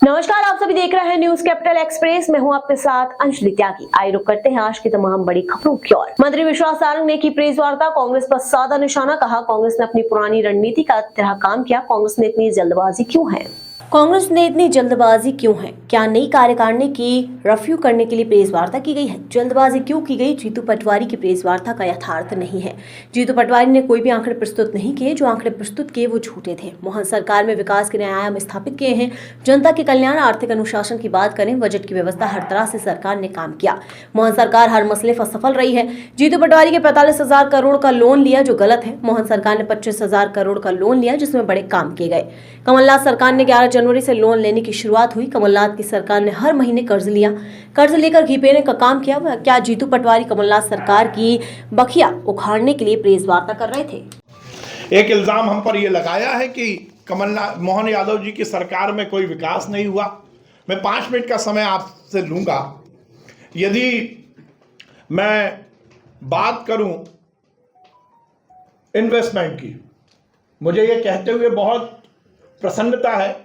नमस्कार, आप सभी देख रहे हैं न्यूज कैपिटल एक्सप्रेस। मैं हूं आपके साथ अंजलि त्यागी। आइए रुक करते हैं आज की तमाम बड़ी खबरों की ओर। मंत्री विश्वास सारंग ने की प्रेस वार्ता, कांग्रेस पर साधा निशाना। कहा, कांग्रेस ने अपनी पुरानी रणनीति का तरह काम किया। कांग्रेस ने इतनी जल्दबाजी क्यों है? कांग्रेस ने इतनी जल्दबाजी क्यों है? क्या नई कार्यकारिणी की रफ्यू करने के लिए प्रेस वार्ता की गई है? जल्दबाजी क्यों की गई? जीतू पटवारी की प्रेस वार्ता का यथार्थ नहीं है। जीतू पटवारी ने कोई भी आंकड़े प्रस्तुत नहीं किए। जो आंकड़े प्रस्तुत किए वो झूठे थे। मोहन सरकार में विकास के नए आयाम स्थापित किए हैं। जनता के कल्याण, आर्थिक अनुशासन की बात करें, बजट की व्यवस्था, हर तरह से सरकार ने काम किया। मोहन सरकार हर मसले पर सफल रही है। जीतू पटवारी के 45,000 करोड़ का लोन लिया, जो गलत है। मोहन सरकार ने 25,000 करोड़ का लोन लिया, जिसमें बड़े काम किए गए। कमलनाथ सरकार ने 11 जनवरी से लोन लेने की शुरुआत हुई। कमलनाथ की सरकार ने हर महीने कर्ज लिया, कर्ज लेकर घी पीने का काम किया। क्या जीतू पटवारी कमलनाथ सरकार की बखिया उखाड़ने के लिए प्रेस वार्ता कर रहे थे? एक इल्जाम हम पर यह लगाया है कि कमलनाथ मोहन यादव जी की सरकार में कोई विकास नहीं हुआ। मैं 5 मिनट का समय आपसे लूंगा। यदि मैं बात करूं इन्वेस्टमेंट की, मुझे यह कहते हुए बहुत प्रसन्नता है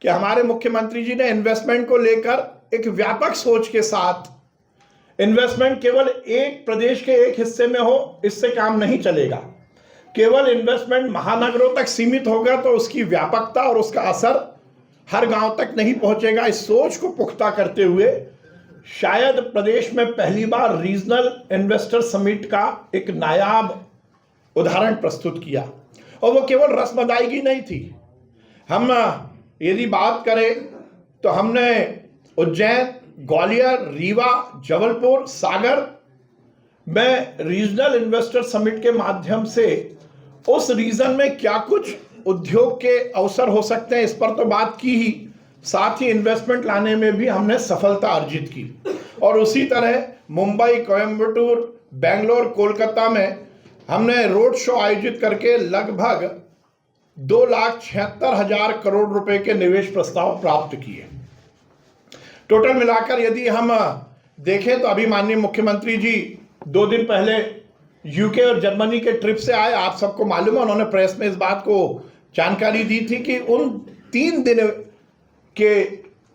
कि हमारे मुख्यमंत्री जी ने इन्वेस्टमेंट को लेकर एक व्यापक सोच के साथ, इन्वेस्टमेंट केवल एक प्रदेश के एक हिस्से में हो इससे काम नहीं चलेगा। केवल इन्वेस्टमेंट महानगरों तक सीमित होगा तो उसकी व्यापकता और उसका असर हर गांव तक नहीं पहुंचेगा। इस सोच को पुख्ता करते हुए शायद प्रदेश में पहली बार रीजनल इन्वेस्टर समिट का एक नायाब उदाहरण प्रस्तुत किया। और वो केवल रस्मदायगी नहीं थी। हम यदि बात करें तो हमने उज्जैन, ग्वालियर, रीवा, जबलपुर, सागर में रीजनल इन्वेस्टर समिट के माध्यम से उस रीजन में क्या कुछ उद्योग के अवसर हो सकते हैं इस पर तो बात की ही, साथ ही इन्वेस्टमेंट लाने में भी हमने सफलता अर्जित की। और उसी तरह मुंबई, कोयम्बटूर, बेंगलोर, कोलकाता में हमने रोड शो आयोजित करके लगभग 2,76,000 करोड़ रुपए के निवेश प्रस्ताव प्राप्त किए। टोटल मिलाकर यदि हम देखें तो अभी माननीय मुख्यमंत्री जी 2 दिन पहले यूके और जर्मनी के ट्रिप से आए। आप सबको मालूम है, उन्होंने प्रेस में इस बात को जानकारी दी थी कि उन 3 दिन के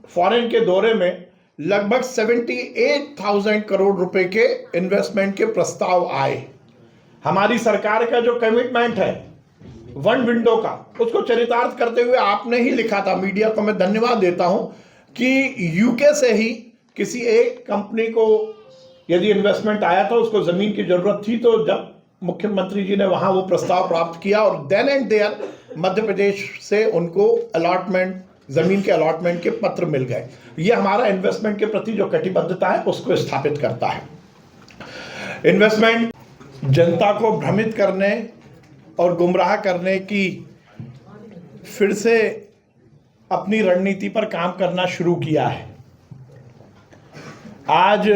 फॉरेन के दौरे में लगभग 78,000 करोड़ रुपए के इन्वेस्टमेंट के प्रस्ताव आए। हमारी सरकार का जो कमिटमेंट है वन विंडो का, उसको चरितार्थ करते हुए आपने ही लिखा था, मीडिया को मैं धन्यवाद देता हूं, कि यूके से ही किसी एक कंपनी को यदि इन्वेस्टमेंट आया था, उसको जमीन की जरूरत थी, तो जब मुख्यमंत्री जी ने वहां वो प्रस्ताव प्राप्त किया और then and there Madhya Pradesh से उनको अलॉटमेंट, जमीन के अलॉटमेंट के पत्र मिल गए। ये हमारा इन्वेस्टमेंट के प्रति जो कटिबद्धता है उसको स्थापित करता है। इन्वेस्टमेंट जनता को भ्रमित करने और गुमराह करने की फिर से अपनी रणनीति पर काम करना शुरू किया है। आज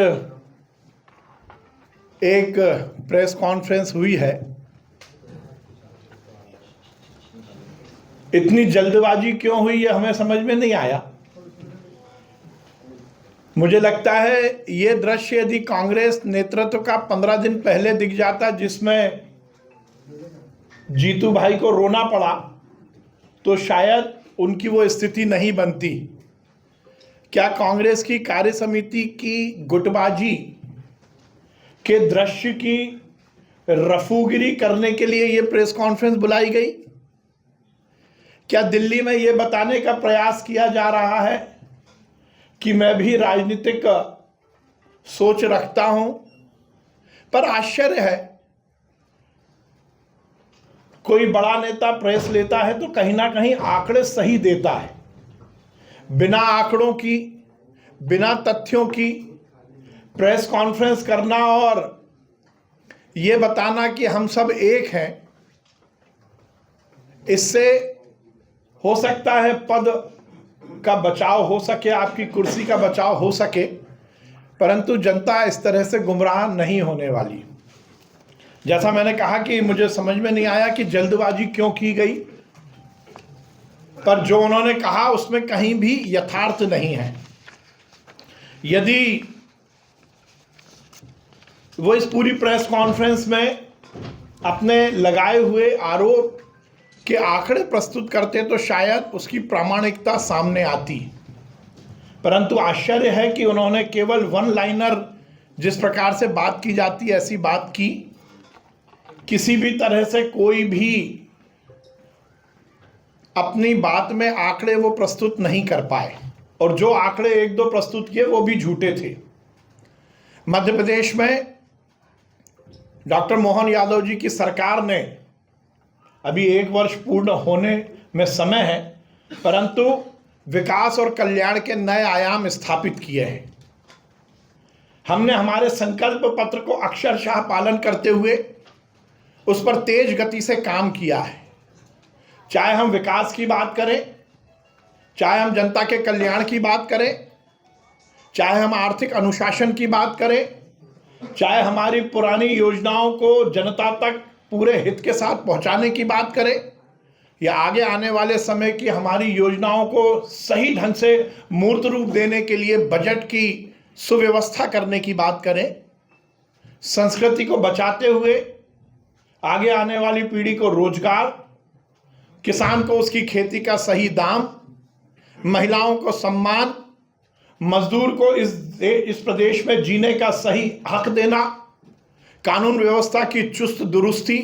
एक प्रेस कॉन्फ्रेंस हुई है। इतनी जल्दबाजी क्यों हुई है हमें समझ में नहीं आया। मुझे लगता है ये दृश्य यदि कांग्रेस नेतृत्व का 15 दिन पहले दिख जाता, जिसमें जीतू भाई को रोना पड़ा, तो शायद उनकी वो स्थिति नहीं बनती। क्या कांग्रेस की कार्य समिति की गुटबाजी के दृश्य की रफूगिरी करने के लिए ये प्रेस कॉन्फ्रेंस बुलाई गई? क्या दिल्ली में ये बताने का प्रयास किया जा रहा है कि मैं भी राजनीतिक सोच रखता हूं? पर आश्चर्य है, कोई बड़ा नेता प्रेस लेता है तो कहीं ना कहीं आंकड़े सही देता है। बिना आंकड़ों की, बिना तथ्यों की प्रेस कॉन्फ्रेंस करना और यह बताना कि हम सब एक हैं, इससे हो सकता है पद का बचाव हो सके, आपकी कुर्सी का बचाव हो सके, परंतु जनता इस तरह से गुमराह नहीं होने वाली। जैसा मैंने कहा कि मुझे समझ में नहीं आया कि जल्दबाजी क्यों की गई, पर जो उन्होंने कहा उसमें कहीं भी यथार्थ नहीं है। यदि वो इस पूरी प्रेस कॉन्फ्रेंस में अपने लगाए हुए आरोप के आंकड़े प्रस्तुत करते तो शायद उसकी प्रामाणिकता सामने आती। परंतु आश्चर्य है कि उन्होंने केवल वन लाइनर, जिस प्रकार से बात की जाती है ऐसी बात की, किसी भी तरह से कोई भी अपनी बात में आंकड़े वो प्रस्तुत नहीं कर पाए, और जो आंकड़े एक दो प्रस्तुत किए वो भी झूठे थे। मध्य प्रदेश में डॉक्टर मोहन यादव जी की सरकार ने, अभी 1 वर्ष पूर्ण होने में समय है, परंतु विकास और कल्याण के नए आयाम स्थापित किए हैं। हमने हमारे संकल्प पत्र को अक्षरशः पालन करते हुए उस पर तेज गति से काम किया है। चाहे हम विकास की बात करें, चाहे हम जनता के कल्याण की बात करें, चाहे हम आर्थिक अनुशासन की बात करें, चाहे हमारी पुरानी योजनाओं को जनता तक पूरे हित के साथ पहुंचाने की बात करें, या आगे आने वाले समय की हमारी योजनाओं को सही ढंग से मूर्त रूप देने के लिए बजट की सुव्यवस्था करने की बात करें, संस्कृति को बचाते हुए आगे आने वाली पीढ़ी को रोजगार, किसान को उसकी खेती का सही दाम, महिलाओं को सम्मान, मजदूर को इस प्रदेश में जीने का सही हक देना, कानून व्यवस्था की चुस्त दुरुस्ती,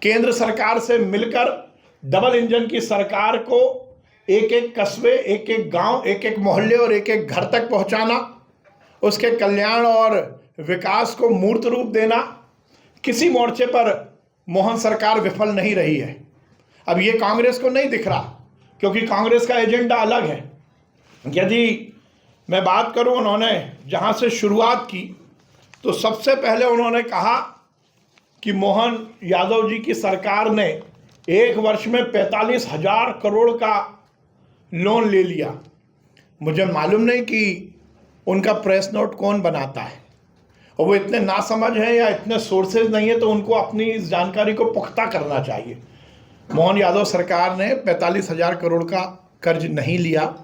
केंद्र सरकार से मिलकर डबल इंजन की सरकार को एक एक कस्बे, एक एक गांव, एक एक मोहल्ले और एक एक घर तक पहुंचाना, उसके कल्याण और विकास को मूर्त रूप देना, किसी मोर्चे पर मोहन सरकार विफल नहीं रही है। अब ये कांग्रेस को नहीं दिख रहा, क्योंकि कांग्रेस का एजेंडा अलग है। यदि मैं बात करूं, उन्होंने जहां से शुरुआत की तो सबसे पहले उन्होंने कहा कि मोहन यादव जी की सरकार ने 1 वर्ष में 45,000 करोड़ का लोन ले लिया। मुझे मालूम नहीं कि उनका प्रेस नोट कौन बनाता है, और वो इतने नासमझ हैं या इतने सोर्सेज नहीं है, तो उनको अपनी इस जानकारी को पुख्ता करना चाहिए। मोहन यादव सरकार ने 45,000 करोड़ का कर्ज नहीं लिया।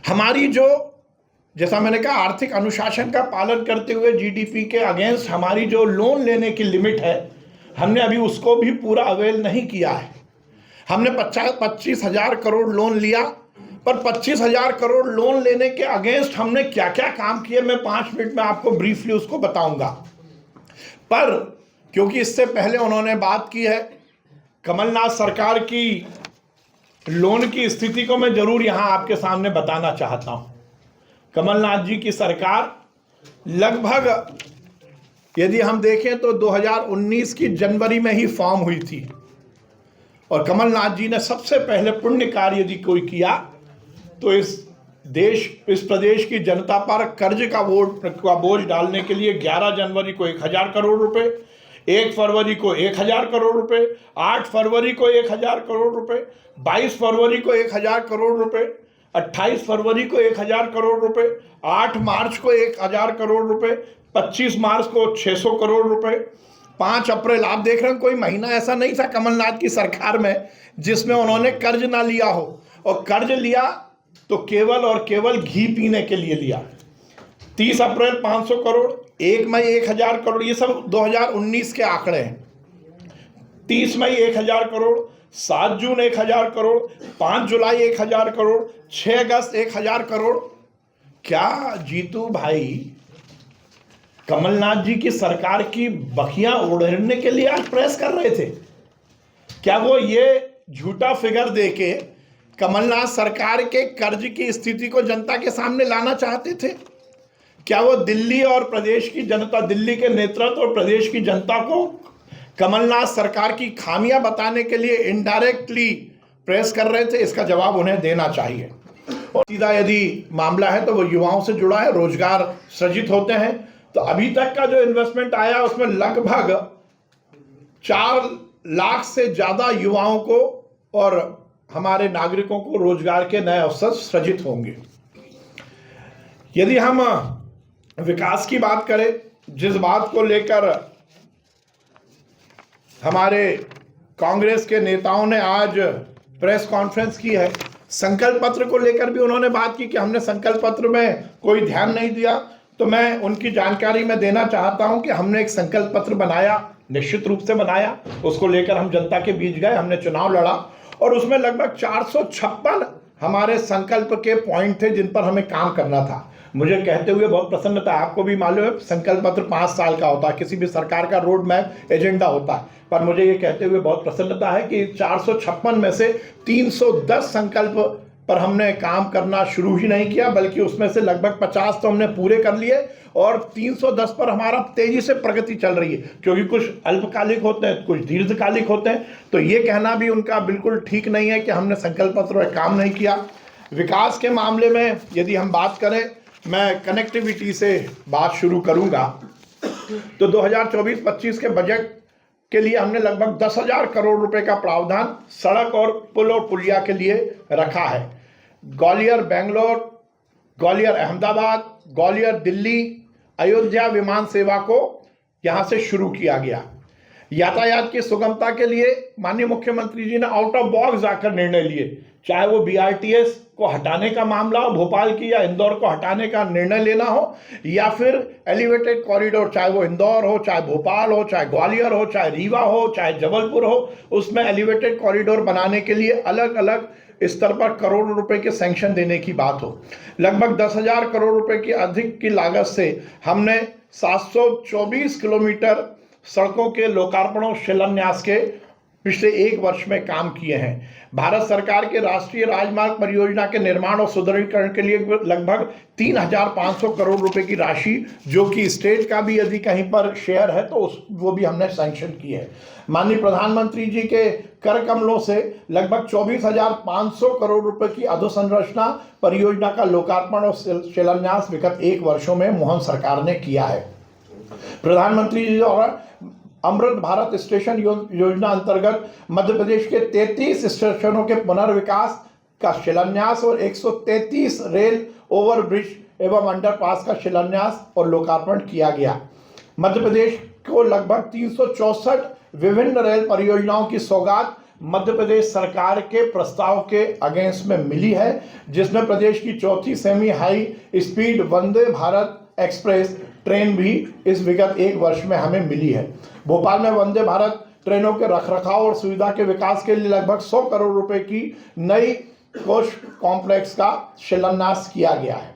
हमारी जो, जैसा मैंने कहा, आर्थिक अनुशासन का पालन करते हुए जीडीपी के अगेंस्ट हमारी जो लोन लेने की लिमिट है, हमने अभी उसको भी पूरा अवेल नहीं किया है। हमने 25,000 करोड़ लोन लिया, पर 25,000 करोड़ लोन लेने के अगेंस्ट हमने क्या क्या काम किए, मैं 5 मिनट में आपको ब्रीफली उसको बताऊंगा। पर क्योंकि इससे पहले उन्होंने बात की है कमलनाथ सरकार की लोन की स्थिति को मैं जरूर यहां आपके सामने बताना चाहता हूं। कमलनाथ जी की सरकार लगभग, यदि हम देखें तो 2019 की जनवरी में ही फॉर्म हुई थी, और कमलनाथ जी ने सबसे पहले पुण्य कार्य यदि कोई किया तो इस प्रदेश की जनता पर कर्ज का बोझ डालने के लिए 11 जनवरी को 1,000 करोड़ रुपए, 1 फरवरी को 1,000 करोड़ रुपए, 8 फरवरी को 1,000 करोड़ रुपए, 22 फरवरी को 1,000 करोड़ रुपए, 28 फरवरी को 1,000 करोड़ रुपए, 8 मार्च को 1,000 करोड़ रुपए, 25 मार्च को 600 करोड़ रुपए, 5 अप्रैल, आप देख रहे हैं कोई महीना ऐसा नहीं था कमलनाथ की सरकार में जिसमें उन्होंने कर्ज ना लिया हो, और कर्ज लिया तो केवल और केवल घी पीने के लिए लिया। 30 अप्रैल 500 करोड़, 1 मई 1,000 करोड़, ये सब 2019 के आंकड़े हैं। 30 मई 1,000 करोड़, 7 जून 1,000 करोड़, 5 जुलाई 1,000 करोड़, 6 अगस्त 1,000 करोड़। क्या जीतू भाई कमलनाथ जी की सरकार की बखियां उड़ने के लिए आज प्रेस कर रहे थे? क्या वो ये झूठा फिगर देके कमलनाथ सरकार के कर्ज की स्थिति को जनता के सामने लाना चाहते थे? क्या वो दिल्ली और प्रदेश की जनता, दिल्ली के नेतृत्व और प्रदेश की जनता को कमलनाथ सरकार की खामियां बताने के लिए इनडायरेक्टली प्रेस कर रहे थे? इसका जवाब उन्हें देना चाहिए। और सीधा यदि मामला है तो वो युवाओं से जुड़ा है, रोजगार सृजित होते हैं। तो अभी तक का जो इन्वेस्टमेंट आया उसमें लगभग 4 लाख से ज्यादा युवाओं को और हमारे नागरिकों को रोजगार के नए अवसर सृजित होंगे। यदि हम विकास की बात करें, जिस बात को लेकर हमारे कांग्रेस के नेताओं ने आज प्रेस कॉन्फ्रेंस की है, संकल्प पत्र को लेकर भी उन्होंने बात की कि हमने संकल्प पत्र में कोई ध्यान नहीं दिया। तो मैं उनकी जानकारी में देना चाहता हूं कि हमने एक संकल्प पत्र बनाया, निश्चित रूप से बनाया, उसको लेकर हम जनता के बीच गए, हमने चुनाव लड़ा, और उसमें लगभग 456 हमारे संकल्प के पॉइंट थे जिन पर हमें काम करना था। मुझे कहते हुए बहुत प्रसन्नता, आपको भी मालूम है संकल्प पत्र 5 साल का होता है, किसी भी सरकार का रोड मैप एजेंडा होता है, पर मुझे ये कहते हुए बहुत प्रसन्नता है कि 456 में से 310 संकल्प पर हमने काम करना शुरू ही नहीं किया, बल्कि उसमें से लगभग 50 तो हमने पूरे कर लिए और 310 पर हमारा तेजी से प्रगति चल रही है, क्योंकि कुछ अल्पकालिक होते हैं, कुछ दीर्घकालिक होते हैं। तो ये कहना भी उनका बिल्कुल ठीक नहीं है कि हमने संकल्प पत्र में काम नहीं किया। विकास के मामले में यदि हम बात करें, मैं कनेक्टिविटी से बात शुरू करूंगा। तो 2024-25 के बजट के लिए हमने लगभग 10,000 करोड़ रुपए का प्रावधान सड़क और पुल और पुलिया के लिए रखा है। ग्वालियर बेंगलोर, ग्वालियर अहमदाबाद, ग्वालियर दिल्ली, अयोध्या विमान सेवा को यहां से शुरू किया गया। यातायात की सुगमता के लिए माननीय मुख्यमंत्री जी ने आउट ऑफ बॉक्स जाकर निर्णय लिए, चाहे वो BRTS को हटाने का मामला हो भोपाल की, या इंदौर को हटाने का निर्णय लेना हो, या फिर एलिवेटेड कॉरिडोर, चाहे वो इंदौर हो, चाहे भोपाल हो, चाहे ग्वालियर हो, चाहे रीवा हो, चाहे जबलपुर हो, उसमें एलिवेटेड कॉरिडोर बनाने के लिए अलग अलग स्तर पर करोड़ों रुपए के सैंक्शन देने की बात हो। लगभग 10,000 करोड़ रुपए की अधिक की लागत से हमने 724 किलोमीटर सड़कों के लोकार्पण और शिलान्यास के पिछले 1 वर्ष में काम किए हैं। भारत सरकार के राष्ट्रीय राजमार्ग परियोजना के निर्माण और सुदृढ़ीकरण के लिए लगभग 3,500 करोड़ रुपए की राशि, जो कि स्टेट का भी यदि कहीं पर शेयर है तो वो भी हमने सैंक्शन की है। माननीय प्रधानमंत्री जी के कर कमलों से लगभग 24,500 करोड़ रुपए की अधोसंरचना परियोजना का लोकार्पण और शिलान्यास विगत 1 वर्षों में मोहन सरकार ने किया है। प्रधानमंत्री जी द्वारा अमृत भारत स्टेशन योजना अंतर्गत मध्य प्रदेश के 33 स्टेशनों के पुनर्विकास का शिलान्यास और 133 रेल ओवरब्रिज एवं अंडरपास का शिलान्यास और लोकार्पण किया गया। मध्य प्रदेश को लगभग 364 विभिन्न रेल परियोजनाओं की सौगात मध्य प्रदेश सरकार के प्रस्ताव के अगेंस्ट में मिली है, जिसमें प्रदेश की चौथी semi high speed Vande Bharat express train भी इस विगत 1 वर्ष में हमें मिली है। भोपाल में वंदे भारत ट्रेनों के रखरखाव और सुविधा के विकास के लिए लगभग 100 करोड़ रुपए की नई कोच कॉम्प्लेक्स का शिलान्यास किया गया है।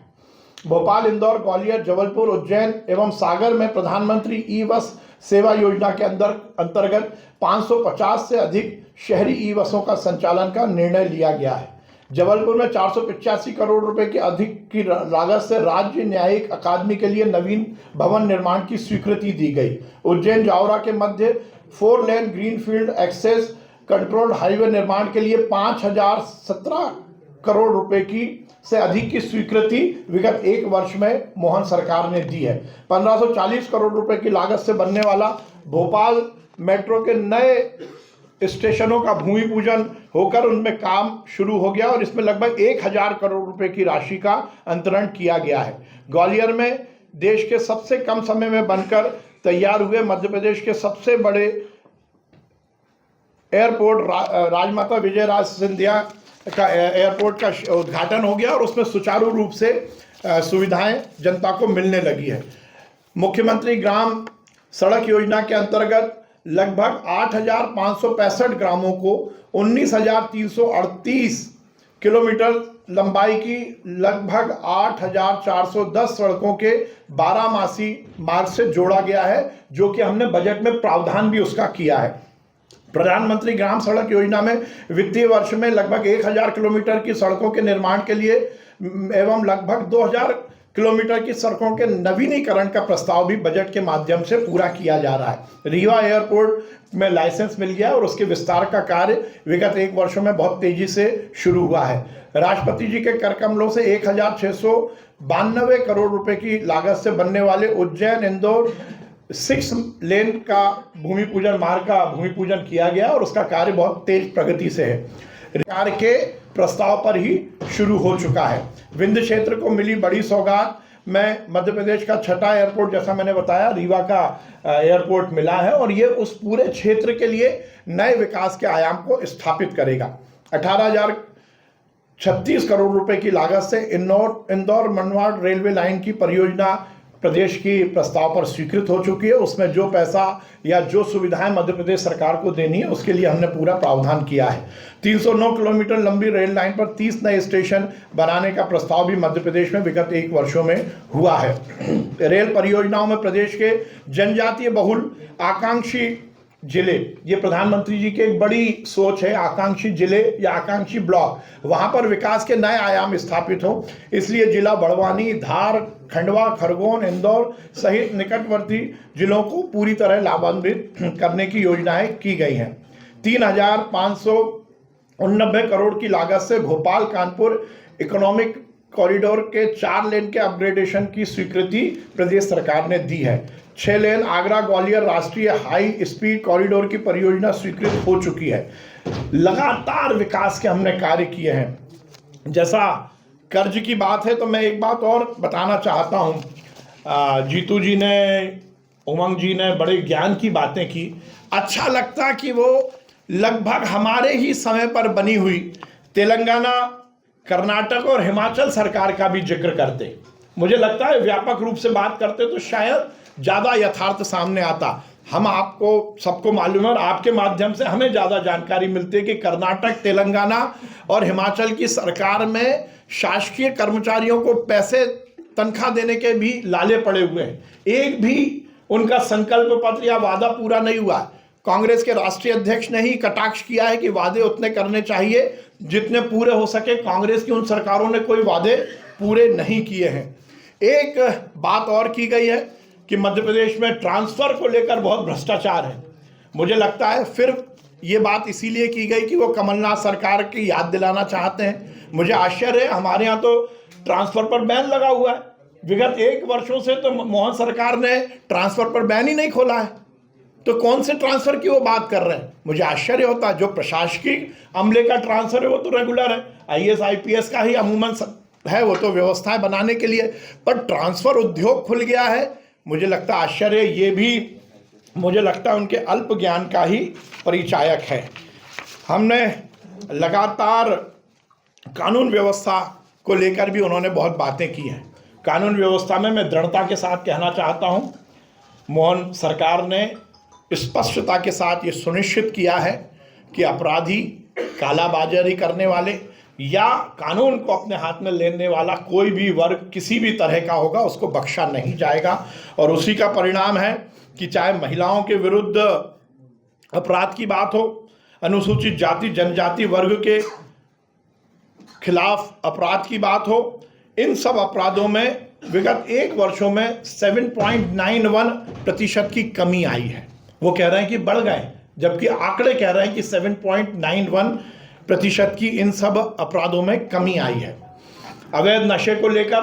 भोपाल, इंदौर, ग्वालियर, जबलपुर, उज्जैन एवं सागर में प्रधानमंत्री ई-बस सेवा योजना के अंतर्गत 550 से अधिक शहरी ई-बसों का संचालन का निर्णय लिया गया है। जबलपुर में 485 करोड़ रुपए की अधिक की लागत से राज्य न्यायिक अकादमी के लिए नवीन भवन निर्माण की स्वीकृति दी गई। उज्जैन जावरा के मध्य 4 lane greenfield access controlled highway निर्माण के लिए 5,017 करोड़ रुपए की से अधिक की स्वीकृति विगत 1 वर्ष में मोहन सरकार ने दी है। 1,540 करोड़ रुपए की लागत से बनने वाला भोपाल मेट्रो के नए स्टेशनों का भूमि पूजन होकर उनमें काम शुरू हो गया और इसमें लगभग 1,000 करोड़ रुपए की राशि का अंतरण किया गया है। ग्वालियर में देश के सबसे कम समय में बनकर तैयार हुए मध्य प्रदेश के सबसे बड़े एयरपोर्ट राजमाता विजयराज सिंधिया का एयरपोर्ट का उद्घाटन हो गया और उसमें सुचारू रूप से सुविधाएं जनता को मिलने लगी है। मुख्यमंत्री ग्राम सड़क योजना के अंतर्गत लगभग 8,565 ग्रामों को 19,338 किलोमीटर लंबाई की लगभग 8,410 सड़कों के 12 मार्ग से जोड़ा गया है, जो कि हमने बजट में प्रावधान भी उसका किया है। प्रधानमंत्री ग्राम सड़क योजना में वित्तीय वर्ष में लगभग 1,000 किलोमीटर की सड़कों के निर्माण के लिए एवं लगभग 2,000 किलोमीटर की सड़कों के नवीनीकरण का प्रस्ताव भी बजट के माध्यम से पूरा किया जा रहा है। रीवा एयरपोर्ट में लाइसेंस मिल गया और उसके विस्तार का कार्य विगत 1 वर्षों में बहुत तेजी से शुरू हुआ है। राष्ट्रपति जी के कर कमलों से 1,692 करोड़ रुपए की लागत से बनने वाले उज्जैन इंदौर 6 लेन का भूमि पूजन मार्ग का भूमि पूजन किया गया और उसका कार्य बहुत तेज प्रगति से है। सरकार के प्रस्ताव पर ही शुरू हो चुका है। विंध्य क्षेत्र को मिली बड़ी सौगात में मध्य प्रदेश का 6ठा एयरपोर्ट, जैसा मैंने बताया, रीवा का एयरपोर्ट मिला है और ये उस पूरे क्षेत्र के लिए नए विकास के आयाम को स्थापित करेगा। 18,036 करोड़ रुपए की लागत से इंदौर मनमाड़ रेलवे लाइन की परियोजना प्रदेश की प्रस्ताव पर स्वीकृत हो चुकी है। उसमें जो पैसा या जो सुविधाएं मध्य प्रदेश सरकार को देनी है उसके लिए हमने पूरा प्रावधान किया है। 309 किलोमीटर लंबी रेल लाइन पर 30 नए स्टेशन बनाने का प्रस्ताव भी मध्य प्रदेश में विगत 1 वर्षों में हुआ है। रेल परियोजनाओं में प्रदेश के जनजातीय बहुल आकांक्षी जिले, ये प्रधानमंत्री जी की एक बड़ी सोच है, आकांक्षी जिले या आकांक्षी ब्लॉक, वहां पर विकास के नए आयाम स्थापित हो, इसलिए जिला बड़वानी, धार, खंडवा, खरगोन, इंदौर सहित निकटवर्ती जिलों को पूरी तरह लाभान्वित करने की योजनाएं की गई हैं। 3,589 करोड़ की लागत से भोपाल कानपुर इकोनॉमिक कॉरिडोर के 4 लेन के अपग्रेडेशन की स्वीकृति प्रदेश सरकार ने दी है। 6 लेन आगरा ग्वालियर राष्ट्रीय हाई स्पीड कॉरिडोर की परियोजना स्वीकृत हो चुकी है। लगातार विकास के हमने कार्य किए हैं। जैसा कर्ज की बात है तो मैं एक बात और बताना चाहता हूं। जीतू जी ने, उमंग जी ने बड़े ज्ञान की बातें की। अच्छा लगता कि वो लगभग हमारे ही समय पर बनी हुई तेलंगाना, कर्नाटक और हिमाचल सरकार का भी जिक्र करते। मुझे लगता है व्यापक रूप से बात करते तो शायद ज़्यादा यथार्थ सामने आता। हम आपको सबको मालूम है और आपके माध्यम से हमें ज़्यादा जानकारी मिलती है कि कर्नाटक, तेलंगाना और हिमाचल की सरकार में शासकीय कर्मचारियों को पैसे, तनख्वाह देने के भी लाले पड़े हुए हैं। एक भी उनका संकल्प पत्र या वादा पूरा नहीं हुआ। कांग्रेस के राष्ट्रीय अध्यक्ष ने ही कटाक्ष किया है कि वादे उतने करने चाहिए जितने पूरे हो सके। कांग्रेस की उन सरकारों ने कोई वादे पूरे नहीं किए हैं। एक बात और की गई है कि मध्य प्रदेश में ट्रांसफर को लेकर बहुत भ्रष्टाचार है। मुझे लगता है फिर ये बात इसीलिए की गई कि वो कमलनाथ सरकार की याद दिलाना चाहते हैं। मुझे आश्चर्य है, हमारे यहाँ तो ट्रांसफर पर बैन लगा हुआ है। विगत 1 वर्षों से तो मोहन सरकार ने ट्रांसफर पर बैन ही नहीं खोला है, तो कौन से ट्रांसफर की वो बात कर रहे हैं। मुझे आश्चर्य होता है। जो प्रशासनिक अमले का ट्रांसफर है वो तो रेगुलर है, IAS IPS का ही अमूमन है, वो तो व्यवस्थाएं बनाने के लिए, पर ट्रांसफर उद्योग खुल गया है। मुझे लगता है आश्चर्य, ये भी मुझे लगता है उनके अल्प ज्ञान का ही परिचायक है। हमने लगातार कानून व्यवस्था को लेकर भी उन्होंने बहुत बातें की हैं। कानून व्यवस्था में मैं दृढ़ता के साथ कहना चाहता हूं, मोहन सरकार ने स्पष्टता के साथ ये सुनिश्चित किया है कि अपराधी, कालाबाजारी करने वाले या कानून को अपने हाथ में लेने वाला कोई भी वर्ग किसी भी तरह का होगा उसको बख्शा नहीं जाएगा। और उसी का परिणाम है कि चाहे महिलाओं के विरुद्ध अपराध की बात हो, अनुसूचित जाति जनजाति वर्ग के खिलाफ अपराध की बात हो, इन सब अपराधों में विगत 1 वर्षों में 7.91% की कमी आई है। वो कह रहे हैं कि बढ़ गए, जबकि आंकड़े कह रहे हैं कि 7.91% की इन सब अपराधों में कमी आई है। अवैध नशे को लेकर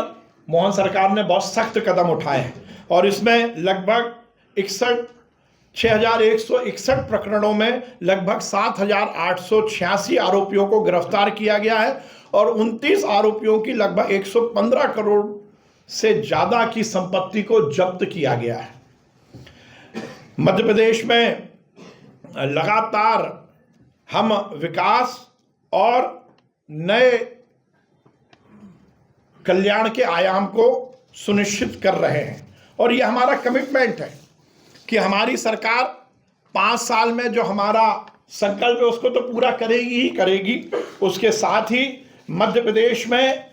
मोहन सरकार ने बहुत सख्त कदम उठाए हैं और इसमें लगभग 6,161 प्रकरणों में लगभग 7,886 आरोपियों को गिरफ्तार किया गया है और 29 आरोपियों की लगभग 115 करोड़ से ज़्यादा की संपत्ति को जब्त किया गया है। मध्य प्रदेश में लगातार हम विकास और नए कल्याण के आयाम को सुनिश्चित कर रहे हैं और ये हमारा कमिटमेंट है कि हमारी सरकार 5 साल में जो हमारा संकल्प है उसको तो पूरा करेगी ही करेगी। उसके साथ ही मध्य प्रदेश में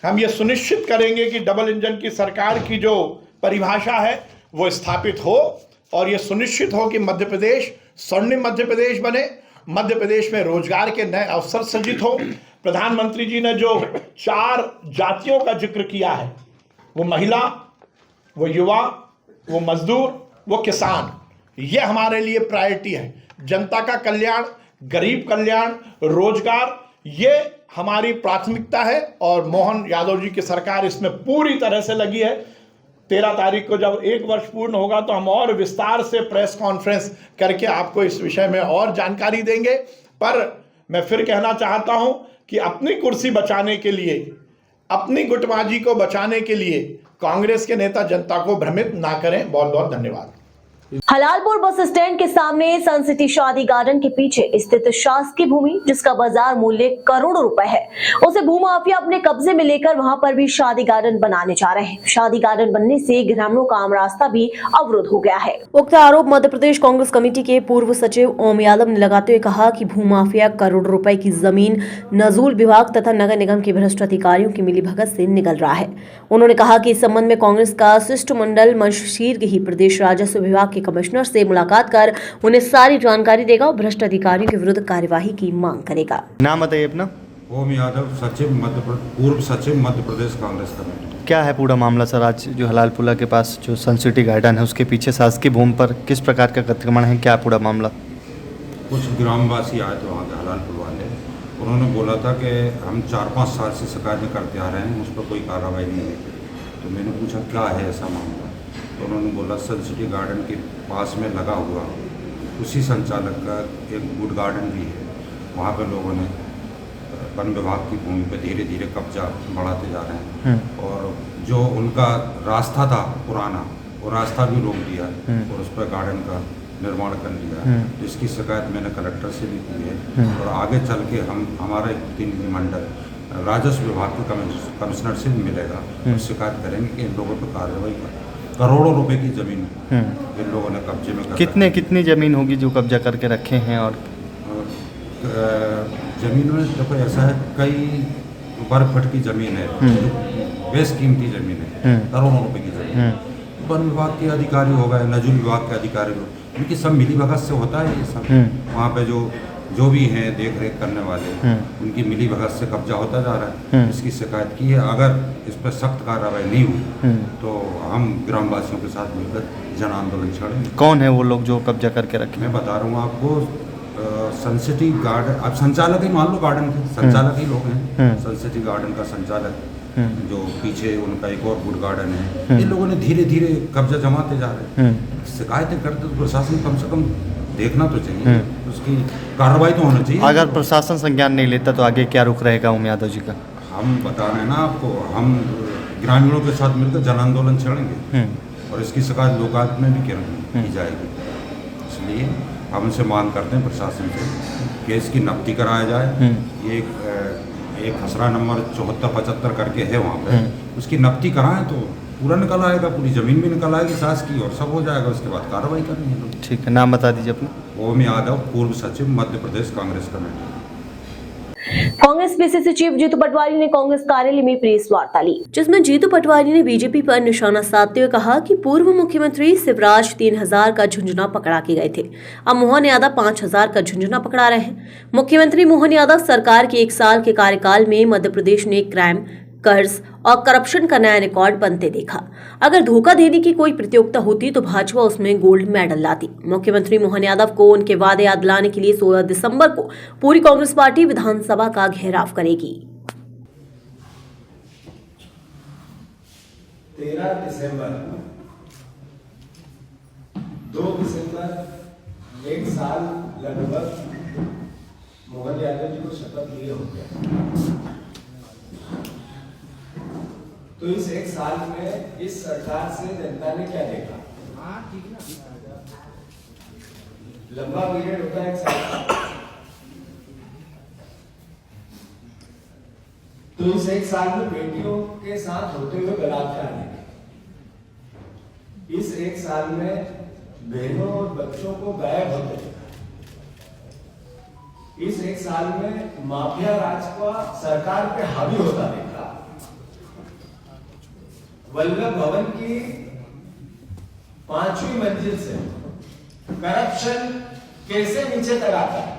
हम ये सुनिश्चित करेंगे कि डबल इंजन की सरकार की जो परिभाषा है वो स्थापित हो और ये सुनिश्चित हो कि मध्य प्रदेश स्वर्णिम मध्य प्रदेश बने, मध्य प्रदेश में रोजगार के नए अवसर सृजित हो। प्रधानमंत्री जी ने जो 4 जातियों का जिक्र किया है, वो महिला, वो युवा, वो मजदूर, वो किसान, ये हमारे लिए प्रायोरिटी है। जनता का कल्याण, गरीब कल्याण, रोजगार, ये हमारी प्राथमिकता है और मोहन यादव जी की सरकार इसमें पूरी तरह से लगी है। 13 तारीख को जब 1 वर्ष पूर्ण होगा तो हम और विस्तार से प्रेस कॉन्फ्रेंस करके आपको इस विषय में और जानकारी देंगे। पर मैं फिर कहना चाहता हूं कि अपनी कुर्सी बचाने के लिए, अपनी गुटबाजी को बचाने के लिए कांग्रेस के नेता जनता को भ्रमित ना करें। बहुत बहुत धन्यवाद। हलालपुर बस स्टैंड के सामने सन सिटी शादी गार्डन के पीछे स्थित शासकीय भूमि, जिसका बाजार मूल्य करोड़ों रुपए है, उसे भूमाफिया अपने कब्जे में लेकर वहां पर भी शादी गार्डन बनाने जा रहे हैं। शादी गार्डन बनने से ग्रामीणों का आम रास्ता भी अवरुद्ध हो गया है। उक्त आरोप मध्य प्रदेश कांग्रेस कमेटी के पूर्व सचिव ओम यादव ने लगाते हुए कहा कि भूमाफिया करोड़ों रुपए की जमीन नजूल विभाग तथा नगर निगम के भ्रष्ट अधिकारियों की मिलीभगत से निकल रहा है। उन्होंने कहा कि इस संबंध में कांग्रेस का शिष्टमंडल शीघ्र ही प्रदेश राजस्व विभाग के कमिश्नर से मुलाकात कर उन्हें सारी जानकारी देगा और भ्रष्ट अधिकारियों के विरुद्ध कार्यवाही की मांग करेगा। नाम बताइए अपना। ओम यादव, पूर्व सचिव मध्य प्रदेश कांग्रेस कमेटी। क्या है पूरा मामला सर? आज जो हलालपुरा के पास जो सन सिटी गार्डन है उसके पीछे शासकीय भूमि पर किस प्रकार का अतिक्रमण है, क्या पूरा मामला? कुछ ग्रामवासी आए थे वहाँ के हलालपुर वाले, उन्होंने बोला था कि हम 4-5 साल से शिकायतें करते आ रहे हैं, उस पर कोई कार्रवाई नहीं है। तो मैंने पूछा क्या है ऐसा मामला, तो उन्होंने बोला सन सिटी गार्डन के पास में लगा हुआ उसी संचालक का एक वुड गार्डन भी है, वहाँ पे लोगों ने वन विभाग की भूमि पे धीरे धीरे कब्जा बढ़ाते जा रहे हैं और जो उनका रास्ता था पुराना, वो रास्ता भी रोक दिया और उस पर गार्डन का निर्माण कर लिया। तो इसकी शिकायत मैंने कलेक्टर से भी की है और आगे चल के हमारा एक प्रतिनिधिमंडल राजस्व विभाग के कमिश्नर से भी मिलेगा और शिकायत करेंगे कि इन लोगों पर कार्रवाई कर। करोड़ों रुपए की जमीन इन लोगों ने कब्जे में कर कितनी जमीन होगी जो कब्जा करके रखे हैं? और जमीन में देखो ऐसा है, कई वर्ग फुट की जमीन है, बेस कीमती जमीन है, करोड़ों रुपए की जमीन। वन विभाग के अधिकारी हो गए, नजूल विभाग के अधिकारी हो, इनकी सब मिली भगत से होता है ये सब। वहाँ पे जो भी हैं देख रेख करने वाले, उनकी मिली भगत से कब्जा होता जा रहा है। इसकी शिकायत की है, अगर इस पर सख्त कार्रवाई नहीं हुई तो हम ग्रामवासियों के साथ मिलकर जन आंदोलन छेड़ेंगे। कौन है वो लोग जो कब्जा करके रखे? मैं बता रहा हूँ आपको, सन सिटी गार्डन, आप संचालक ही मान लो, गार्डन के संचालक ही लोग हैं। सन सिटी गार्डन का संचालक, जो पीछे उनका एक और वुड गार्डन है, इन लोगों ने धीरे धीरे कब्जा जमाते जा रहे हैं। शिकायतें करते तो प्रशासन कम से कम देखना तो चाहिए, उसकी कार्रवाई तो होना चाहिए। अगर प्रशासन संज्ञान नहीं लेता तो आगे क्या रुख रहेगा ओम यादव जी का? हम बता रहे हैं ना आपको, हम ग्रामीणों के साथ मिलकर जन आंदोलन छेड़ेंगे और इसकी शिकायत लोकायुक्त में भी की जाएगी। इसलिए हम उनसे मांग करते हैं प्रशासन से कि इसकी नफ्ती कराया जाए। ये एक खसरा नंबर 7475 करके है वहाँ पे, उसकी नफ्ती कराएं तो पूरा निकल आएगा, पूरी जमीन भी निकल आएगी सास की और सब हो जाएगा। उसके बाद कार्रवाई करेंगे लोग। ठीक है, नाम बता दीजिए अपना। ओम यादव, पूर्व सचिव Madhya Pradesh Congress committee. Congress PCC chief Jitu Patwari ने कांग्रेस कार्यालय में प्रेस वार्ता ली, जिसमें जीतू पटवारी ने बीजेपी पर निशाना साधते हुए कहा कि पूर्व मुख्यमंत्री शिवराज 3000 का झुंझुना पकड़ा के गए थे, अब मोहन यादव 5000 का झुंझुना पकड़ा रहे हैं। मुख्यमंत्री मोहन यादव सरकार के 1 साल के कार्यकाल में मध्य प्रदेश ने क्राइम, कर्ज और करप्शन का नया रिकॉर्ड बनते देखा। अगर धोखा देने की कोई प्रतियोगिता होती तो भाजपा उसमें गोल्ड मेडल लाती। मुख्यमंत्री मोहन यादव को उनके वादे याद दिलाने के लिए 16 दिसंबर को पूरी कांग्रेस पार्टी विधानसभा का घेराव करेगी। 13 दिसंबर, 2 दिसंबर, 1 साल लगभग मोहन यादव जी को शपथ लिए हो गया। तो इस 1 साल में इस सरकार से जनता ने क्या देखा? लंबा पीरियड होता है 1 साल का। तो इस 1 साल में बेटियों के साथ होते हुए बलात्कार देखे, इस 1 साल में बहनों और बच्चों को गायब होते देखा, इस 1 साल में माफिया राज का सरकार पे हावी होता देखा, वल्लभ भवन की 5वीं मंजिल से करप्शन कैसे नीचे तक आता है,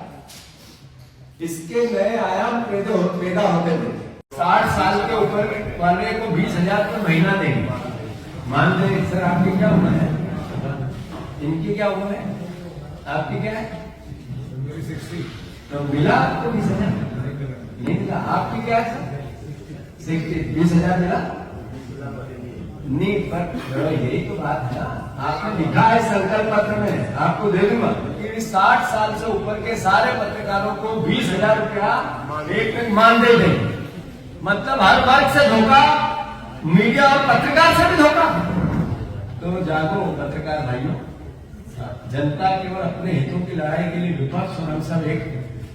इसके नए आयाम पैदा होते थे। 60 साल के ऊपर वाले को 20,000 का महीना देंगे। मान लें सर, आपकी क्या उम्र है? इनकी क्या उम्र है? आपकी क्या है? 60। तो मिला आपको 20,000? नहीं मिला। आपकी क्या है सर? 60। 20,000 मिला नहीं, पर यही तो बात है ना, आपने लिखा है संकल्प पत्र में, आपको दे दूंगा कि 60 साल से ऊपर के सारे पत्रकारों को 20,000 रुपया एक मानदेय देंगे। मतलब हर वर्ग से धोखा, मीडिया और पत्रकार से भी धोखा। तो जागो पत्रकार भाइयों, जनता केवल अपने हितों की लड़ाई के लिए विपक्ष और हम सब एक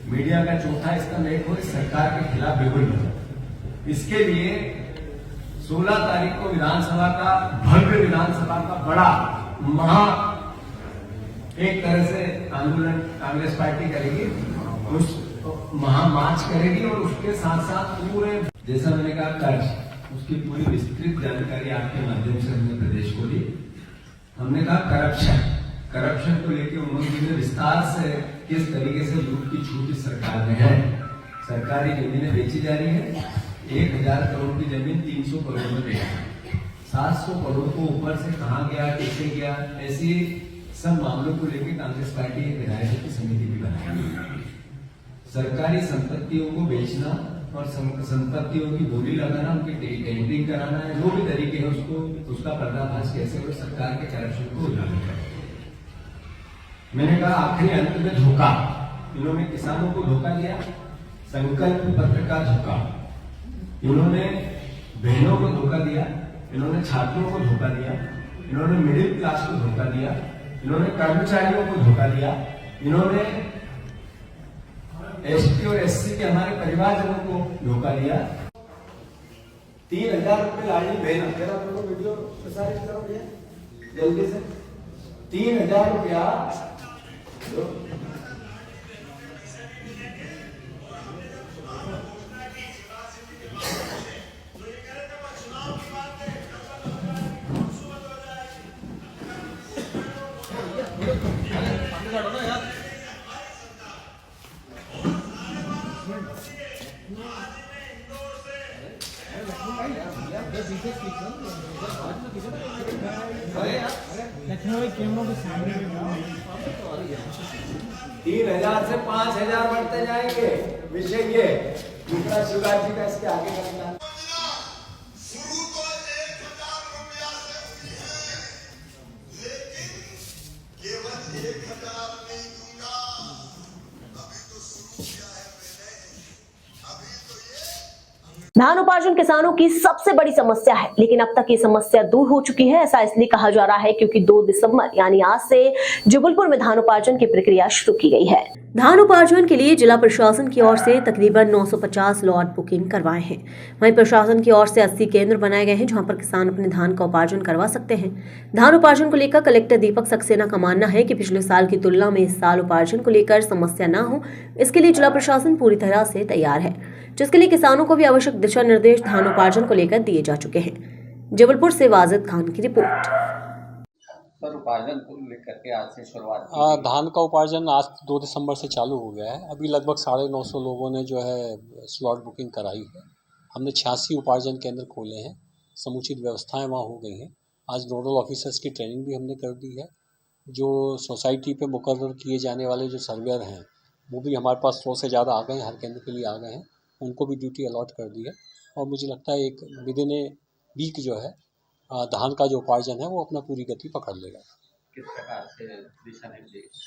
मीडिया का चौथा स्तंभ एक हो इस सरकार के खिलाफ बिगुल बने। इसके लिए 16 तारीख को विधानसभा का भव्य विधानसभा का बड़ा महा एक तरह से आंदोलन कांग्रेस पार्टी करेगी, उस महामार्च करेगी और उसके साथ साथ पूरे जैसा मैंने कहा कर्ज उसकी पूरी विस्तृत जानकारी आपके माध्यम से हमने प्रदेश को दी। हमने कहा करप्शन को लेकर उन्होंने विस्तार से किस तरीके से लूट की छूट इस सरकार में है। सरकारी जमीनें बेची जा रही है, 1000 करोड़ की जमीन 300 करोड़ में बेची, 700 करोड़ को ऊपर से कहाँ गया कैसे गया, ऐसी सब मामलों को लेकर कांग्रेस पार्टी एक विधायक की समिति भी बनाई। सरकारी संपत्तियों को बेचना और संपत्तियों की बोली लगाना, उनकी टेंडरिंग कराना है, जो भी तरीके हैं उसका पर्दाफाश कैसे और सरकार के करप्शन को उजागर करें। मैंने कहा आखिरी अंत में धोखा, इन्होंने किसानों को धोखा दिया, संकल्प पत्र का धोखा, इन्होंने बहनों को धोखा दिया, इन्होंने छात्रों को धोखा दिया, इन्होंने मिडिल क्लास को धोखा दिया, इन्होंने कर्मचारियों को धोखा दिया, इन्होंने एसटी और एससी के हमारे परिवारजनों को धोखा दिया। 3000 रुपये लाडली बहन, जरा वीडियो प्रसारित करो भैया जल्दी से। 3000 रुपया लखनऊ कैमरों के सामने 3000 से 5000 बढ़ते जाएंगे। विषय ये दूसरा शिवराज जी का इसके आगे करना शुरू तो 1000 रुपया से लेकिन केवल 1000 नहीं दूंगा। अभी तो शुरू किया है मैंने, अभी तो ये धान उपार्जन किसानों की सबसे बड़ी समस्या है, लेकिन अब तक ये समस्या दूर हो चुकी है। ऐसा इसलिए कहा जा रहा है क्योंकि 2 दिसंबर यानी आज से जबलपुर में धान उपार्जन की प्रक्रिया शुरू की गई है। धान उपार्जन के लिए जिला प्रशासन की ओर से तकरीबन 950 लॉट बुकिंग करवाए हैं। वहीं प्रशासन की ओर से 80 केंद्र बनाए गए हैं जहां पर किसान अपने धान का उपार्जन करवा सकते हैं। धान उपार्जन को लेकर कलेक्टर दीपक सक्सेना का मानना है कि पिछले साल की तुलना में इस साल उपार्जन को लेकर समस्या न हो, इसके लिए जिला प्रशासन पूरी तरह से तैयार है, जिसके लिए किसानों को भी आवश्यक दिशा निर्देश धान उपार्जन को लेकर दिए जा चुके हैं। जबलपुर से वाजिद खान की रिपोर्ट। सर, उपार्जन को लेकर के आज से शुरुआत धान का उपार्जन आज 2 दिसंबर से चालू हो गया है। अभी लगभग 950 लोगों ने जो है स्लॉट बुकिंग कराई है। हमने 86 उपार्जन केंद्र खोले हैं, समुचित व्यवस्थाएं वहाँ हो गई हैं। आज नोडल ऑफिसर्स की ट्रेनिंग भी हमने कर दी है। जो सोसाइटी पे मुकर्रर किए जाने वाले जो सर्वेयर हैं वो भी हमारे पास 100 से ज़्यादा आ गए हैं, हर केंद्र के लिए आ गए हैं, उनको भी ड्यूटी अलॉट कर दी है। और मुझे लगता है एक विदिन ए वीक जो है धान का जो उपार्जन है वो अपना पूरी गति पकड़ लेगा। किस प्रकार से दिशा निर्देश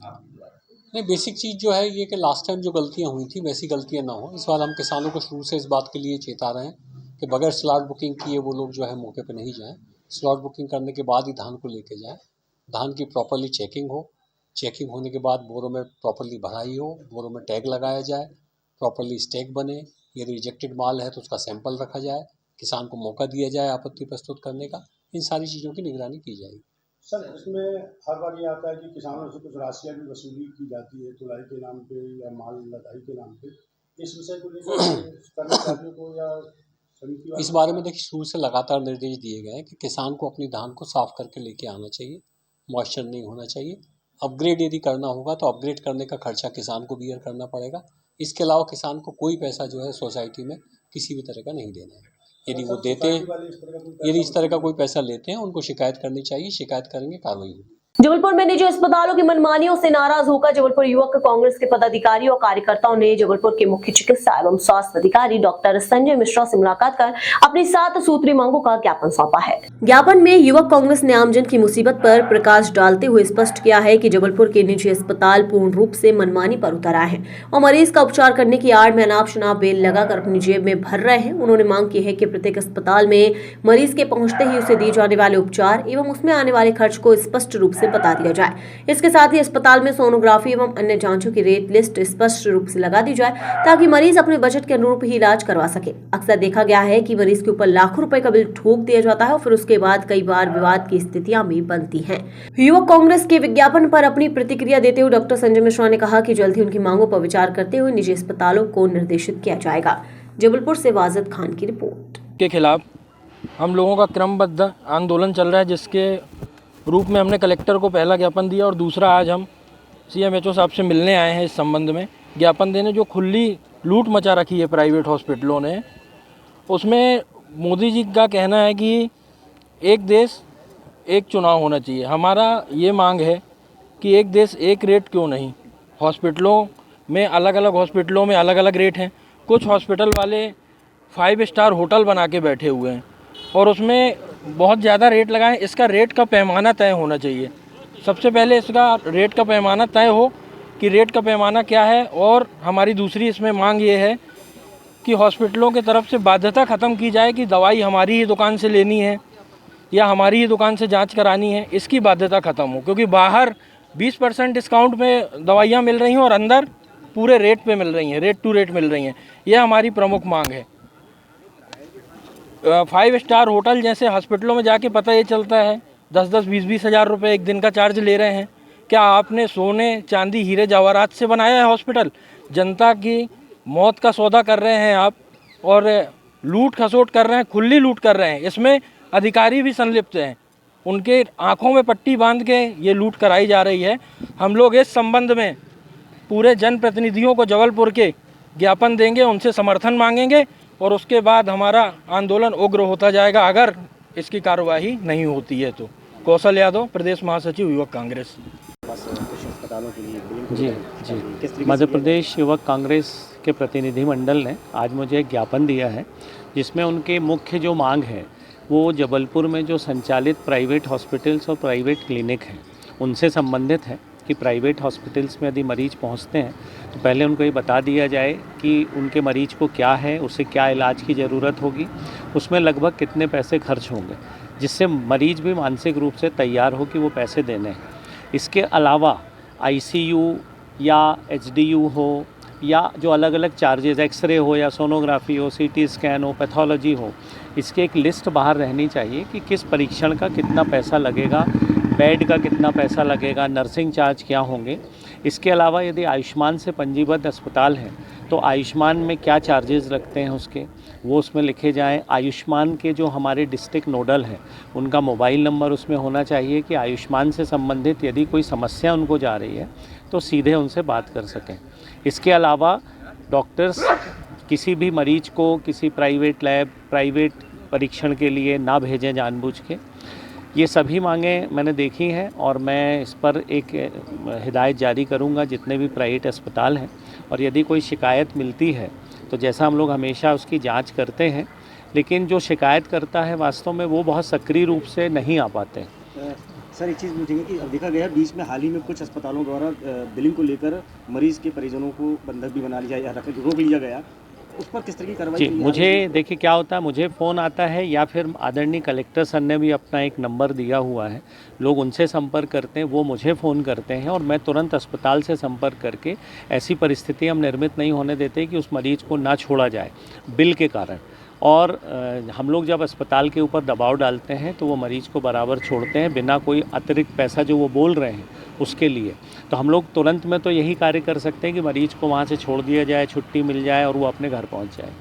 आपके द्वारा? नहीं, बेसिक चीज़ जो है ये कि लास्ट टाइम जो गलतियां हुई थी वैसी गलतियां ना हो। इस बार हम किसानों को शुरू से इस बात के लिए चेता रहे हैं कि बगैर स्लॉट बुकिंग किए वो लोग जो है मौके पर नहीं जाएं। स्लॉट बुकिंग करने के बाद ही धान को लेके जाएं। धान की प्रॉपरली चेकिंग हो, चेकिंग होने के बाद बोरों में प्रॉपरली भराई हो, बोरों में टैग लगाया जाए, प्रॉपरली स्टैक बने। यदि रिजेक्टेड माल है तो उसका सैंपल रखा जाए, किसान को मौका दिया जाए आपत्ति प्रस्तुत करने का। इन सारी चीज़ों की निगरानी की जाएगी। सर, इसमें हर बार ये आता है कि किसानों से कुछ राशियाँ भी वसूली की जाती है तुलाई के नाम पे या माल लदाई के नाम पे। इस विषय को लेकर कर्मचारियों को या समिति इस बारे में देखिए शुरू से लगातार निर्देश दिए गए हैं कि किसान को अपनी धान को साफ करके लेके आना चाहिए, मॉइस्चर नहीं होना चाहिए। अपग्रेड यदि करना होगा तो अपग्रेड करने का खर्चा किसान को बियर करना पड़ेगा। इसके अलावा किसान को कोई पैसा जो है सोसाइटी में किसी भी तरह का नहीं देना है। यदि वो देते हैं, यदि इस तरह का कोई पैसा लेते हैं, उनको शिकायत करनी चाहिए, शिकायत करेंगे, कार्रवाई होगी। जबलपुर में निजी अस्पतालों की मनमानियों से नाराज होकर जबलपुर युवक कांग्रेस के पदाधिकारियों और कार्यकर्ताओं ने जबलपुर के मुख्य चिकित्सा एवं स्वास्थ्य अधिकारी डॉक्टर संजय मिश्रा से मुलाकात कर अपनी 7 सूत्री मांगों का ज्ञापन सौंपा है। ज्ञापन में युवक कांग्रेस ने आमजन की मुसीबत पर प्रकाश डालते हुए स्पष्ट किया है कि जबलपुर के निजी अस्पताल पूर्ण रूप से मनमानी पर उतर आए हैं और मरीज का उपचार करने की आड़ में अनाप शनाप बेल लगाकर अपनी जेब में भर रहे हैं। उन्होंने मांग की है कि प्रत्येक अस्पताल में मरीज के पहुंचते ही उसे दिए जाने वाले उपचार एवं उसमें आने वाले खर्च को स्पष्ट रूप से बता दिया जाए। इसके साथ ही अस्पताल में सोनोग्राफी एवं अन्य जांचों की रेट लिस्ट स्पष्ट रूप से लगा दी जाए ताकि मरीज अपने बजट के अनुरूप ही इलाज करवा सके। अक्सर देखा गया है कि मरीज के ऊपर लाखों रुपए का बिल ठोक दिया जाता है और फिर उसके बाद कई बार विवाद की स्थितियां भी बनती हैं। युवक कांग्रेस के विज्ञापन पर अपनी प्रतिक्रिया देते हुए डॉक्टर संजय मिश्रा ने कहा कि जल्द ही उनकी मांगों पर विचार करते हुए निजी अस्पतालों को निर्देशित किया जाएगा। जबलपुर से वाजिद खान की रिपोर्ट। के खिलाफ हम लोगों का क्रमबद्ध आंदोलन चल रहा है, जिसके रूप में हमने कलेक्टर को पहला ज्ञापन दिया और दूसरा आज हम CMHO साहब से मिलने आए हैं इस संबंध में ज्ञापन देने। जो खुली लूट मचा रखी है प्राइवेट हॉस्पिटलों ने, उसमें मोदी जी का कहना है कि एक देश एक चुनाव होना चाहिए। हमारा ये मांग है कि एक देश एक रेट क्यों नहीं। हॉस्पिटलों में अलग अलग रेट हैं। कुछ हॉस्पिटल वाले 5 स्टार होटल बना के बैठे हुए हैं और उसमें बहुत ज़्यादा रेट लगाएं। इसका रेट का पैमाना तय होना चाहिए। सबसे पहले इसका रेट का पैमाना तय हो कि रेट का पैमाना क्या है। और हमारी दूसरी इसमें मांग ये है कि हॉस्पिटलों के तरफ से बाध्यता ख़त्म की जाए कि दवाई हमारी ही दुकान से लेनी है या हमारी ही दुकान से जांच करानी है, इसकी बाध्यता ख़त्म हो। क्योंकि बाहर 20% डिस्काउंट में दवाइयाँ मिल रही हैं और अंदर पूरे रेट पे मिल रही हैं, रेट टू रेट मिल रही हैं। यह हमारी प्रमुख मांग है। 5 स्टार होटल जैसे हॉस्पिटलों में जाके पता ये चलता है 10-10, 20-20 हज़ार रुपये एक दिन का चार्ज ले रहे हैं। क्या आपने सोने चांदी हीरे जवाहरात से बनाया है हॉस्पिटल? जनता की मौत का सौदा कर रहे हैं आप और लूट खसोट कर रहे हैं, खुली लूट कर रहे हैं। इसमें अधिकारी भी संलिप्त हैं, उनके आंखों में पट्टी बांध के ये लूट कराई जा रही है। हम लोग इस संबंध में पूरे जनप्रतिनिधियों को जबलपुर के ज्ञापन देंगे, उनसे समर्थन मांगेंगे और उसके बाद हमारा आंदोलन उग्र होता जाएगा अगर इसकी कार्रवाई नहीं होती है तो। कौशल यादव, प्रदेश महासचिव युवक कांग्रेस। जी, मध्य प्रदेश युवक कांग्रेस के प्रतिनिधि मंडल ने आज मुझे एक ज्ञापन दिया है जिसमें उनके मुख्य जो मांग है वो जबलपुर में जो संचालित प्राइवेट हॉस्पिटल्स और प्राइवेट क्लिनिक हैं उनसे संबंधित है कि प्राइवेट हॉस्पिटल्स में यदि मरीज़ पहुंचते हैं तो पहले उनको ये बता दिया जाए कि उनके मरीज़ को क्या है, उसे क्या इलाज की ज़रूरत होगी, उसमें लगभग कितने पैसे खर्च होंगे, जिससे मरीज़ भी मानसिक रूप से तैयार हो कि वो पैसे देने हैं। इसके अलावा ICU या HDU हो या जो अलग अलग चार्जेस, एक्सरे हो या सोनोग्राफी हो, CT स्कैन हो, पैथोलॉजी हो, इसकी एक लिस्ट बाहर रहनी चाहिए कि किस परीक्षण का कितना पैसा लगेगा, बेड का कितना पैसा लगेगा, नर्सिंग चार्ज क्या होंगे। इसके अलावा यदि आयुष्मान से पंजीबद्ध अस्पताल हैं तो आयुष्मान में क्या चार्जेस लगते हैं उसके, वो उसमें लिखे जाएं। आयुष्मान के जो हमारे डिस्ट्रिक्ट नोडल हैं उनका मोबाइल नंबर उसमें होना चाहिए कि आयुष्मान से संबंधित यदि कोई समस्या उनको जा रही है तो सीधे उनसे बात कर सकें। इसके अलावा डॉक्टर्स किसी भी मरीज को किसी प्राइवेट लैब, प्राइवेट परीक्षण के लिए ना भेजें जानबूझ के। ये सभी मांगें मैंने देखी हैं और मैं इस पर एक हिदायत जारी करूंगा जितने भी प्राइवेट अस्पताल हैं। और यदि कोई शिकायत मिलती है तो जैसा हम लोग हमेशा उसकी जांच करते हैं, लेकिन जो शिकायत करता है वास्तव में वो बहुत सक्रिय रूप से नहीं आ पाते। सर एक चीज़ पूछेंगे कि अब देखा गया बीच में हाल ही में कुछ अस्पतालों द्वारा बिलिंग को लेकर मरीज़ के परिजनों को बंधक भी बना लिया या रोक लिया गया, उस पर किस तरह की कार्रवाई? जी, मुझे देखिए क्या होता है, मुझे फ़ोन आता है या फिर आदरणीय कलेक्टर सर ने भी अपना एक नंबर दिया हुआ है, लोग उनसे संपर्क करते हैं, वो मुझे फ़ोन करते हैं और मैं तुरंत अस्पताल से संपर्क करके ऐसी परिस्थिति हम निर्मित नहीं होने देते कि उस मरीज़ को ना छोड़ा जाए बिल के कारण। और हम लोग जब अस्पताल के ऊपर दबाव डालते हैं तो वो मरीज़ को बराबर छोड़ते हैं बिना कोई अतिरिक्त पैसा जो वो बोल रहे हैं उसके लिए। तो हम लोग तुरंत में तो यही कार्य कर सकते हैं कि मरीज़ को वहाँ से छोड़ दिया जाए, छुट्टी मिल जाए और वो अपने घर पहुँच जाए।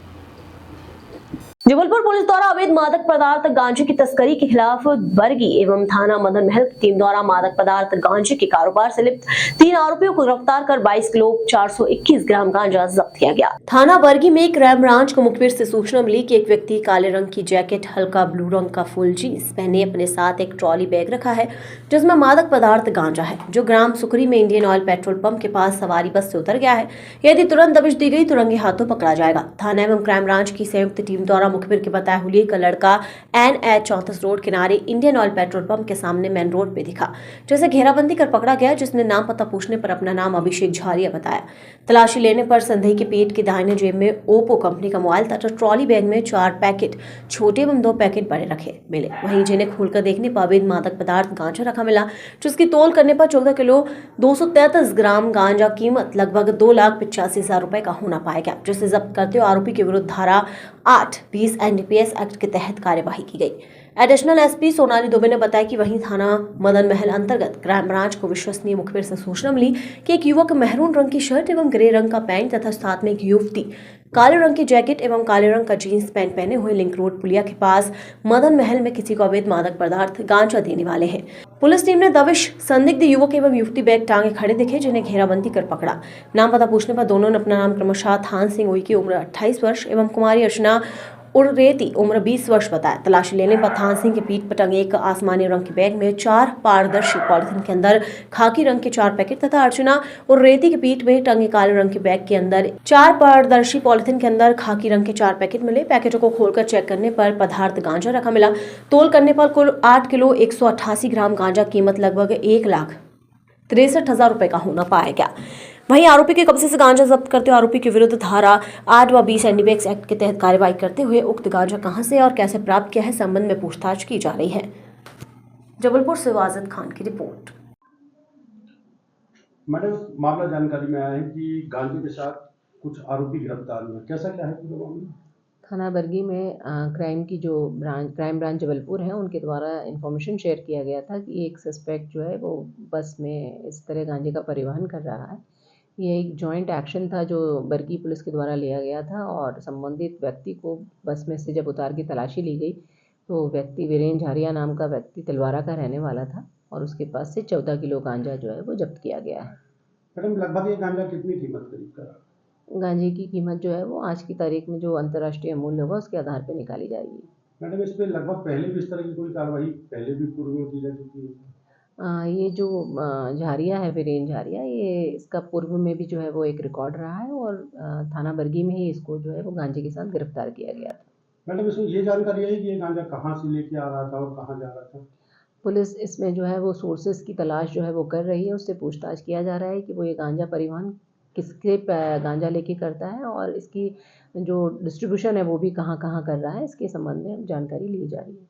जबलपुर पुलिस द्वारा अवैध मादक पदार्थ गांजे की तस्करी के खिलाफ बरगी एवं थाना मदन महल की टीम द्वारा मादक पदार्थ गांजे के कारोबार से लिप्त 3 आरोपियों को गिरफ्तार कर 22 किलो 421 ग्राम गांजा जब्त किया गया। थाना बरगी में क्राइम ब्रांच को मुखबिर से सूचना मिली कि एक व्यक्ति काले रंग की जैकेट, हल्का ब्लू रंग का फुल जींस पहने अपने साथ एक ट्रॉली बैग रखा है जिसमें मादक पदार्थ गांजा है, जो ग्राम सुकरी में इंडियन ऑयल पेट्रोल पंप के पास सवारी बस से उतर गया है। यदि तुरंत दबिश दी गई तो रंगे हाथों पकड़ा जाएगा। थाना एवं क्राइम ब्रांच की संयुक्त टीम द्वारा मुखबिर के बताए हुए का लड़का NH 34 रोड किनारे इंडियन ऑयल पेट्रोल पंप के सामने मेन रोड पे दिखा, जिसे घेराबंदी कर पकड़ा गया, जिसने नाम पता पूछने पर अपना नाम अभिषेक झारिया बताया। तलाशी लेने पर संदेही के पेट के दाहिने जेब में ओप्पो कंपनी का मोबाइल तथा ट्रॉली बैग में 4 पैकेट छोटे एवं 2 पैकेट बड़े रखे मिले। वहीं जिन्हें खोलकर देखने पर अवैध मादक पदार्थ गांजा रखा मिला, जिसकी तोल करने पर 14 किलो 233 ग्राम गांजा कीमत लगभग 2,85,000 रुपए का होना पाया गया, जिसे जब्त करते हुए आरोपी के विरुद्ध धारा 8(20) NDPS एक्ट के तहत कार्यवाही की गई। एडिशनल एसपी सोनाली दुबे ने बताया कि वहीं थाना मदन महल अंतर्गत क्राइम ब्रांच को विश्वसनीय मुखबिर से सूचना मिली कि एक युवक मैरून रंग की शर्ट एवं ग्रे रंग का पैंट तथा साथ में एक युवती काले रंग की जैकेट एवं काले रंग का जींस पैंट पहने हुए लिंक रोड पुलिया के पास मदन महल में किसी को अवैध मादक पदार्थ गांजा देने वाले हैं। पुलिस टीम ने दबिश संदिग्ध युवक एवं युवती बैग टांगे खड़े दिखे, जिन्हें घेराबंदी कर पकड़ा। नाम पता पूछने पर दोनों ने अपना नाम क्रमशः थान सिंह उइके उम्र 28 वर्ष एवं कुमारी अर्चना उर्रेती उम्र 20 वर्ष बताया। तलाशी लेने पर थान सिंह के पीठ पर टंगे एक आसमानी रंग के बैग में 4 पारदर्शी पॉलिथीन के अंदर खाकी रंग के 4 पैकेट तथा अर्चना उर्रेती के पीठ में टंगे काले रंग के बैग के अंदर 4 पारदर्शी पॉलिथीन के अंदर खाकी रंग के 4 पैकेट मिले। पैकेटों को खोलकर चेक करने पर पदार्थ गांजा रखा मिला। तोल करने पर कुल 8 किलो 188 ग्राम गांजा कीमत लगभग 1,63,000 रुपए का होना पाया गया। वहीं आरोपी के कब्जे से गांजा जब्त करते हुए आरोपी के विरुद्ध धारा 8 व 20 NDPS एक्ट के तहत कार्रवाई करते हुए उक्त गांजा कहां से और कैसे प्राप्त किया है संबंध में पूछताछ की जा रही है। जबलपुर से वाजिद खान की रिपोर्ट। मैडम, मामला जानकारी में आया है कि गांजे के साथ कुछ आरोपी गिरफ्तार हुए, कैसा क्या है पूरा मामला? थाना बरगी में क्राइम ब्रांच जबलपुर है, उनके द्वारा इन्फॉर्मेशन शेयर किया गया था कि एक सस्पेक्ट जो है वो बस में इस तरह गांजे का परिवहन कर रहा है। ये एक जॉइंट एक्शन था जो बरगी पुलिस के द्वारा लिया गया था और संबंधित व्यक्ति को बस में से जब उतार की तलाशी ली गई तो व्यक्ति वीरेंद्र झारिया नाम का व्यक्ति तिलवारा का रहने वाला था और उसके पास से 14 किलो गांजा जो है वो जब्त किया गया है। मैडम, लगभग ये गांजा कितनी कीमत करीब का? गांजे की कीमत जो है वो आज की तारीख में जो अंतर्राष्ट्रीय मूल्य होगा उसके आधार पर निकाली जाएगी। मैडम, इस पर लगभग पहले भी इस तरह की कोई कार्रवाई पहले भी पूर्व में की जा चुकी है? ये जो झारिया है, वीरेंद्र झारिया, ये इसका पूर्व में भी जो है वो एक रिकॉर्ड रहा है और थाना बरगी में ही इसको जो है वो गांजे के साथ गिरफ्तार किया गया था। मैडम, इसमें ये जानकारी है कि ये गांजा कहाँ से लेके आ रहा था और कहाँ जा रहा था? पुलिस इसमें जो है वो सोर्सेज की तलाश जो है वो कर रही है, उससे पूछताछ किया जा रहा है कि वो ये गांजा परिवहन किसके गांजा लेके करता है और इसकी जो डिस्ट्रीब्यूशन है वो भी कहाँ कहाँ कर रहा है, इसके संबंध में जानकारी ली जा रही है।